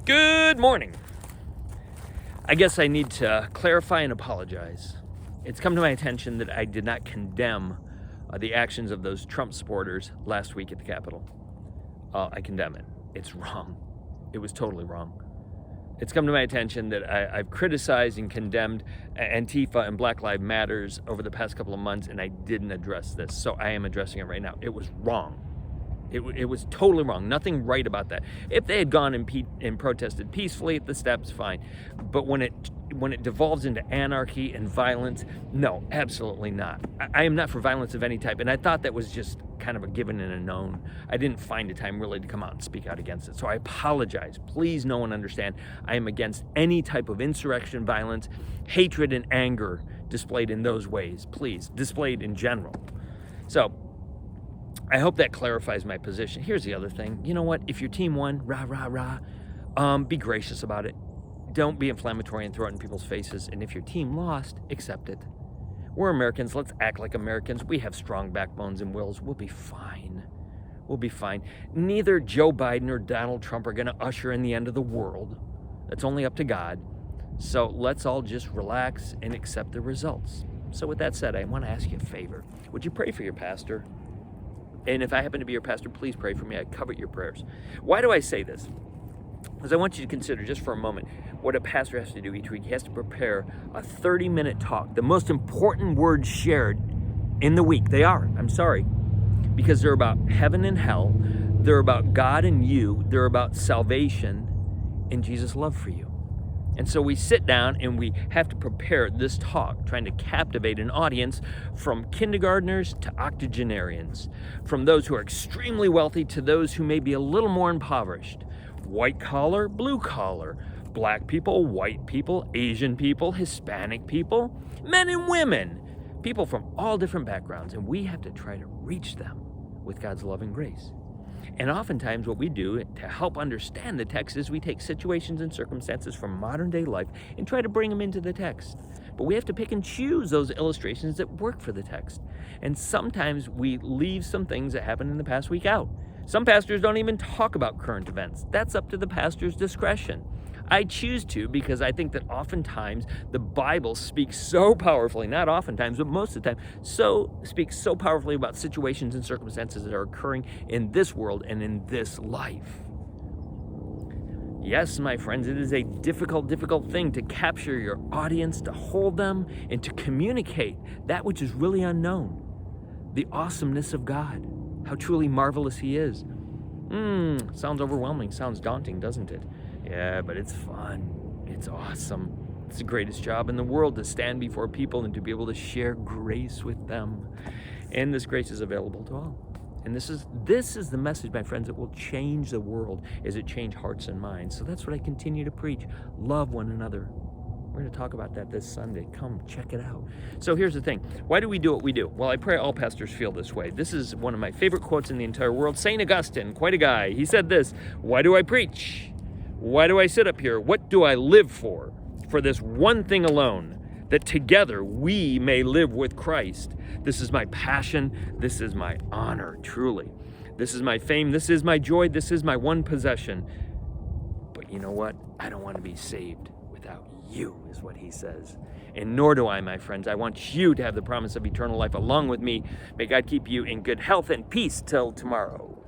Good morning. I guess I need to clarify and apologize. It's come to my attention that I did not condemn the actions of those Trump supporters last week at the Capitol. I condemn it. It's wrong. It was totally wrong. It's come to my attention that I've criticized and condemned Antifa and Black Lives Matters over the past couple of months, and I didn't address this. So I am addressing it right now. It was wrong. It was totally wrong. Nothing right about that. If they had gone and protested peacefully at the steps, fine. But when it devolves into anarchy and violence, no, absolutely not. I am not for violence of any type, and I thought that was just kind of a given and a known. I didn't find a time really to come out and speak out against it. So I apologize. Please know and understand I am against any type of insurrection, violence, hatred, and anger displayed in those ways. Please, displayed in general. So I hope that clarifies my position. Here's the other thing. You know what? If your team won, rah, rah, rah, be gracious about it. Don't be inflammatory and throw it in people's faces. And if your team lost, accept it. We're Americans. Let's act like Americans. We have strong backbones and wills. We'll be fine. We'll be fine. Neither Joe Biden or Donald Trump are going to usher in the end of the world. That's only up to God. So let's all just relax and accept the results. So with that said, I want to ask you a favor. Would you pray for your pastor? And if I happen to be your pastor, please pray for me. I covet your prayers. Why do I say this? Because I want you to consider just for a moment what a pastor has to do each week. He has to prepare a 30-minute talk. The most important words shared in the week. They are. I'm sorry. Because they're about heaven and hell. They're about God and you. They're about salvation and Jesus' love for you. And so we sit down and we have to prepare this talk, trying to captivate an audience from kindergartners to octogenarians, from those who are extremely wealthy to those who may be a little more impoverished, white collar, blue collar, black people, white people, Asian people, Hispanic people, men and women, people from all different backgrounds. And we have to try to reach them with God's love and grace. And oftentimes what we do to help understand the text is we take situations and circumstances from modern day life and try to bring them into the text. But we have to pick and choose those illustrations that work for the text. And sometimes we leave some things that happened in the past week out. Some pastors don't even talk about current events. That's up to the pastor's discretion. I choose to because I think that oftentimes the Bible speaks so powerfully, not oftentimes, but most of the time, speaks so powerfully about situations and circumstances that are occurring in this world and in this life. Yes, my friends, it is a difficult thing to capture your audience, to hold them, and to communicate that which is really unknown. The awesomeness of God, how truly marvelous He is. Sounds overwhelming, sounds daunting, doesn't it? Yeah, but it's fun. It's awesome. It's the greatest job in the world to stand before people and to be able to share grace with them. And this grace is available to all. And this is the message, my friends, that will change the world as it change hearts and minds. So that's what I continue to preach. Love one another. We're going to talk about that this Sunday. Come check it out. So here's the thing. Why do we do what we do? Well, I pray all pastors feel this way. This is one of my favorite quotes in the entire world. St. Augustine, quite a guy. He said this: why do I preach? Why do I sit up here? What do I live for? For this one thing alone, that together we may live with Christ. This is my passion. This is my honor, truly. This is my fame. This is my joy. This is my one possession. But you know what? I don't want to be saved without you, is what he says. And nor do I, my friends. I want you to have the promise of eternal life along with me. May God keep you in good health and peace till tomorrow.